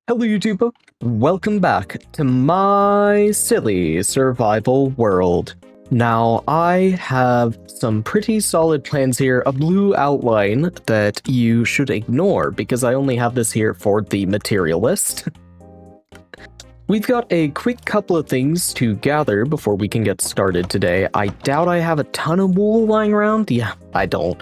Hello YouTube, welcome back to my silly survival world. Now, I have some pretty solid plans here, a blue outline that you should ignore because I only have this here for the materialist. We've got a quick couple of things to gather before we can get started today. I doubt I have a ton of wool lying around. Yeah, I don't.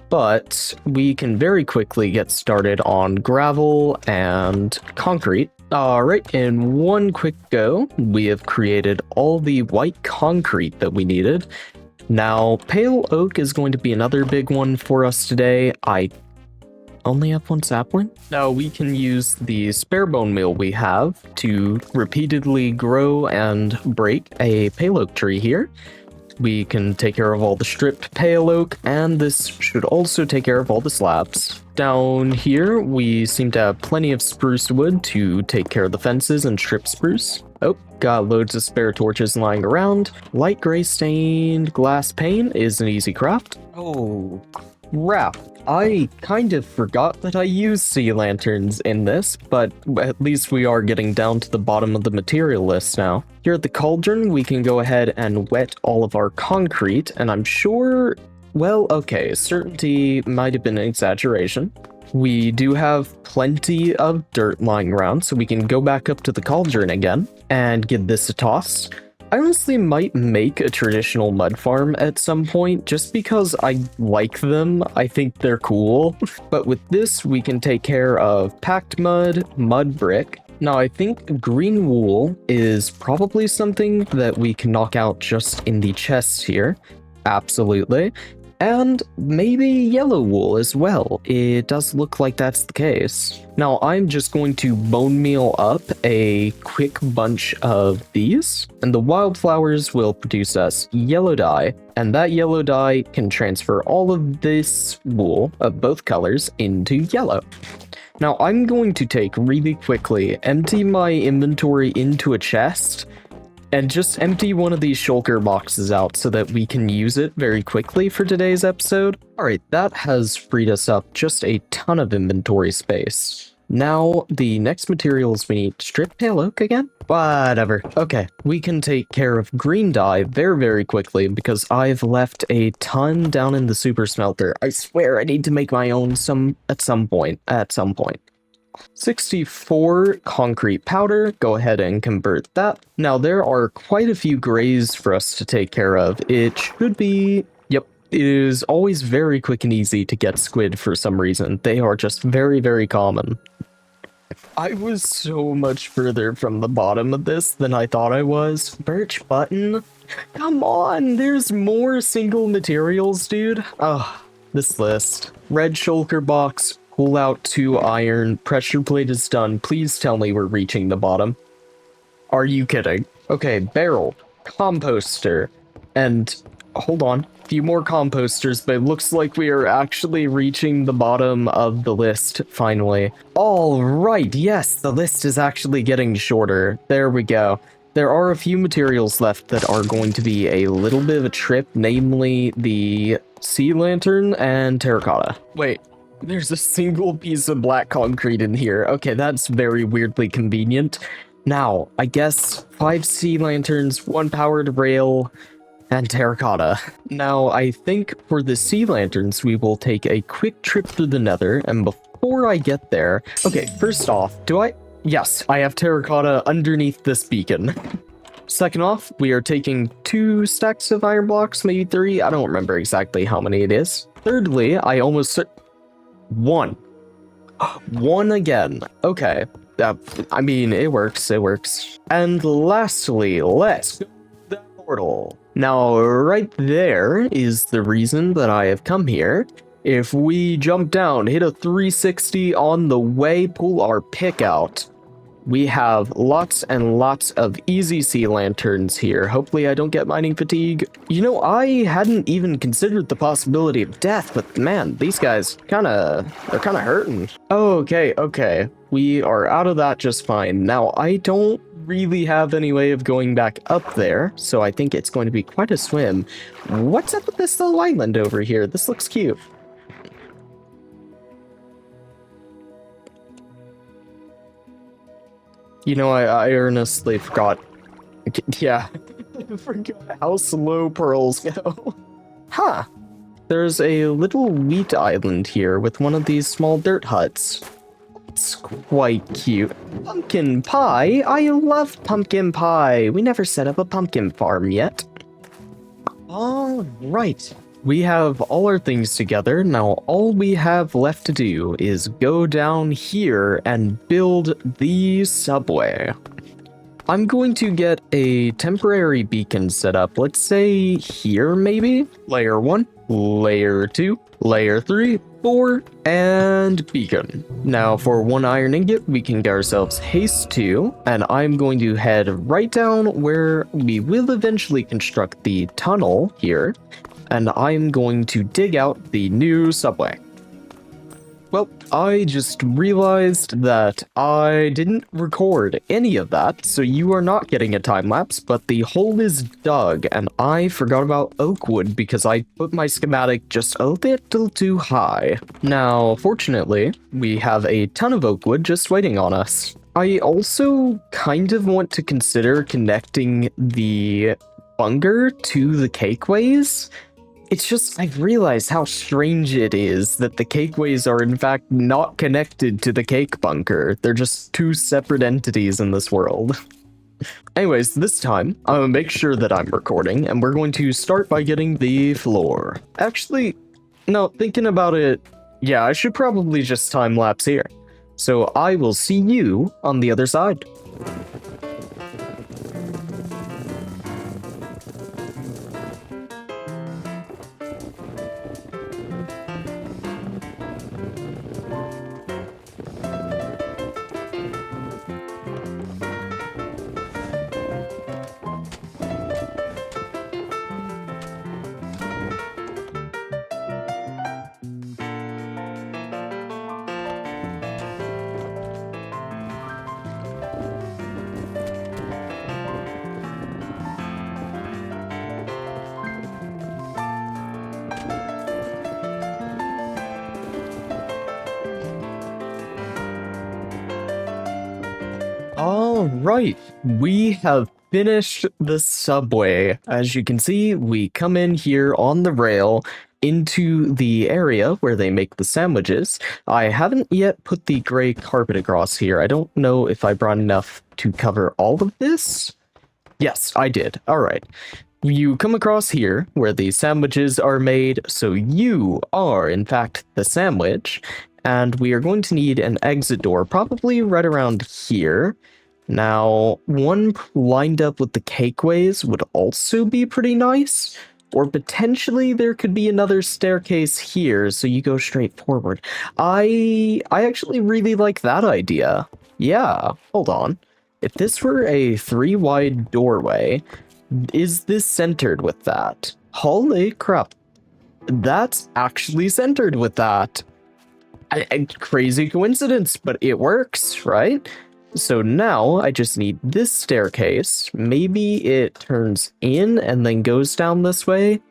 But we can very quickly get started on gravel and concrete. Alright, in one quick go, we have created all the white concrete that we needed. Now, pale oak is going to be another big one for us today. I only have one sapling. Now we can use the spare bone meal we have to repeatedly grow and break a pale oak tree here. We can take care of all the stripped pale oak, and this should also take care of all the slabs. Down here, we seem to have plenty of spruce wood to take care of the fences and strip spruce. Oh, got loads of spare torches lying around. Light gray stained glass pane is an easy craft. Oh, crap. I kind of forgot that I used sea lanterns in this, but at least we are getting down to the bottom of the material list now. Here at the cauldron, we can go ahead and wet all of our concrete, and I'm sure, well, okay, certainty might have been an exaggeration. We do have plenty of dirt lying around, so we can go back up to the cauldron again and give this a toss. I honestly might make a traditional mud farm at some point, just because I like them. I think they're cool. But with this, we can take care of packed mud, mud brick. Now, I think green wool is probably something that we can knock out just in the chests here. Absolutely. And maybe yellow wool as well. It does look like that's the case. Now, I'm just going to bone meal up a quick bunch of these, and the wildflowers will produce us yellow dye, and that yellow dye can transfer all of this wool of both colors into yellow. Now, I'm going to take really quickly, empty my inventory into a chest, and just empty one of these shulker boxes out so that we can use it very quickly for today's episode. Alright, that has freed us up just a ton of inventory space. Now, the next materials we need, strip pale oak again? Whatever. Okay, we can take care of green dye very, very quickly because I've left a ton down in the super smelter. I swear I need to make my own at some point. 64 concrete powder, go ahead and convert that. Now there are quite a few grays for us to take care of. It should be, yep, it is always very quick and easy to get squid for some reason. They are just very, very common. I was so much further from the bottom of this than I thought I was. Birch button? Come on, there's more single materials, dude. Ugh, this list. Red shulker box. Pull out 2 iron, pressure plate is done. Please tell me we're reaching the bottom. Are you kidding? Okay, barrel, composter, and hold on, a few more composters, but it looks like we are actually reaching the bottom of the list, finally. All right, yes, the list is actually getting shorter. There we go. There are a few materials left that are going to be a little bit of a trip, namely the sea lantern and terracotta. Wait. There's a single piece of black concrete in here. Okay, that's very weirdly convenient. Now, I guess 5 sea lanterns, 1 powered rail, and terracotta. Now, I think for the sea lanterns, we will take a quick trip through the nether, and before I get there... Okay, first off, Yes, I have terracotta underneath this beacon. Second off, we are taking 2 stacks of iron blocks, maybe 3. I don't remember exactly how many it is. Thirdly, I almost... 1. 1 again. Okay. I mean, it works. And lastly, let's go to the portal. Now, right there is the reason that I have come here. If we jump down, hit a 360 on the way, pull our pick out, we have lots and lots of easy sea lanterns here. Hopefully I don't get mining fatigue. You know, I hadn't even considered the possibility of death, but man, these guys they're kinda hurting. Okay. We are out of that just fine. Now, I don't really have any way of going back up there, so I think it's going to be quite a swim. What's up with this little island over here? This looks cute. I earnestly forgot. Yeah, I forgot how slow pearls go. Huh. There's a little wheat island here with one of these small dirt huts. It's quite cute. Pumpkin pie? I love pumpkin pie. We never set up a pumpkin farm yet. All right. We have all our things together. Now all we have left to do is go down here and build the subway. I'm going to get a temporary beacon set up. Let's say here maybe? Layer 1, layer 2, layer 3, 4, and beacon. Now for 1 iron ingot, we can get ourselves haste 2, and I'm going to head right down where we will eventually construct the tunnel here, and I'm going to dig out the new subway. Well, I just realized that I didn't record any of that, so you are not getting a time lapse, but the hole is dug, and I forgot about oak wood because I put my schematic just a little too high. Now, fortunately, we have a ton of oak wood just waiting on us. I also kind of want to consider connecting the bunker to the cakeways. It's just, I've realized how strange it is that the cakeways are in fact not connected to the cake bunker. They're just two separate entities in this world. Anyways, this time, I'm gonna make sure that I'm recording, and we're going to start by getting the floor. Actually, no, thinking about it, yeah, I should probably just time-lapse here. So I will see you on the other side. All right, we have finished the subway. As you can see, we come in here on the rail into the area where they make the sandwiches. I haven't yet put the gray carpet across here. I don't know if I brought enough to cover all of this. Yes, I did. All right. You come across here where the sandwiches are made, so you are, in fact, the sandwich. And we are going to need an exit door, probably right around here. Now, one lined up with the cakeways would also be pretty nice. Or potentially there could be another staircase here, so you go straight forward. I actually really like that idea. Yeah, hold on. If this were a 3-wide doorway, is this centered with that? Holy crap. That's actually centered with that. A crazy coincidence, but it works, right? So now I just need this staircase. Maybe it turns in and then goes down this way.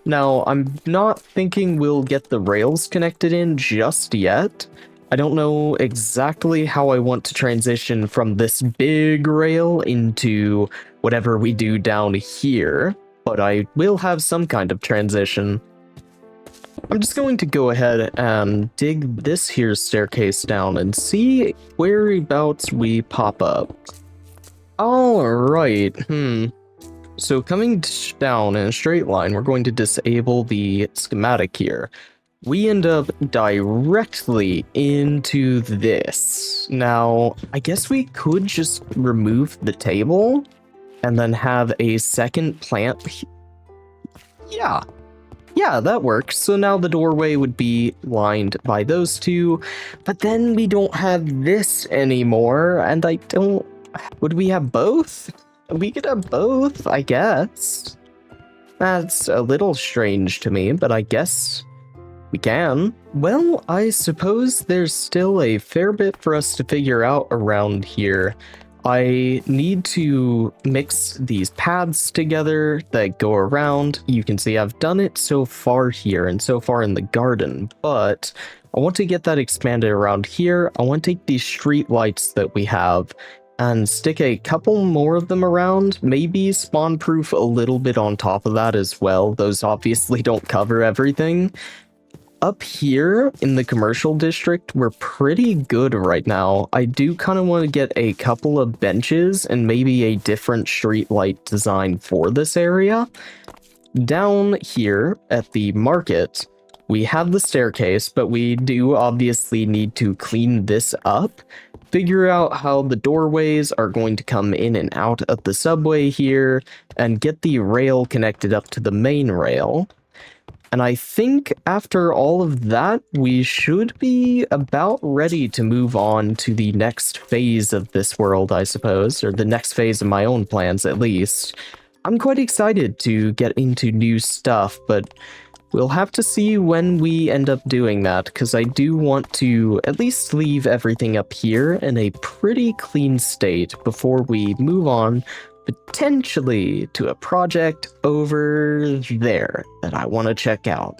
Now, I'm not thinking we'll get the rails connected in just yet. I don't know exactly how I want to transition from this big rail into whatever we do down here, but I will have some kind of transition. I'm just going to go ahead and dig this here staircase down and see whereabouts we pop up. Alright, So coming down in a straight line, we're going to disable the schematic here. We end up directly into this. Now, I guess we could just remove the table and then have a second plant. Yeah, that works. So now the doorway would be lined by those two, but then we don't have this anymore, and I don't... Would we have both? We could have both, I guess. That's a little strange to me, but I guess we can. Well, I suppose there's still a fair bit for us to figure out around here. I need to mix these paths together that go around. You can see I've done it so far here and so far in the garden, but I want to get that expanded around here. I want to take these street lights that we have and stick a couple more of them around, maybe spawn proof a little bit on top of that as well. Those obviously don't cover everything. Up here in the commercial district, we're pretty good right now. I do kind of want to get a couple of benches and maybe a different street light design for this area. Down here at the market, we have the staircase, but we do obviously need to clean this up, figure out how the doorways are going to come in and out of the subway here, and get the rail connected up to the main rail. And I think after all of that, we should be about ready to move on to the next phase of this world, I suppose, or the next phase of my own plans at least. I'm quite excited to get into new stuff, but we'll have to see when we end up doing that, because I do want to at least leave everything up here in a pretty clean state before we move on potentially to a project over there that I want to check out.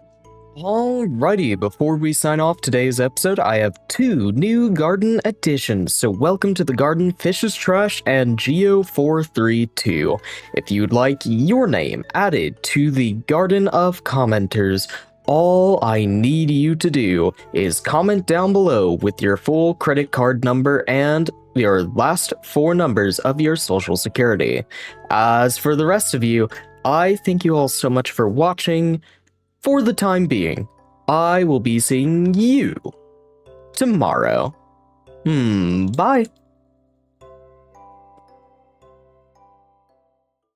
Alrighty, before we sign off today's episode, I have 2 new garden additions. So welcome to the garden, Fish's Trash and Geo432. If you'd like your name added to the garden of commenters, all I need you to do is comment down below with your full credit card number and your last 4 numbers of your social security. As for the rest of you, I thank you all so much for watching. For the time being, I will be seeing you tomorrow. Bye.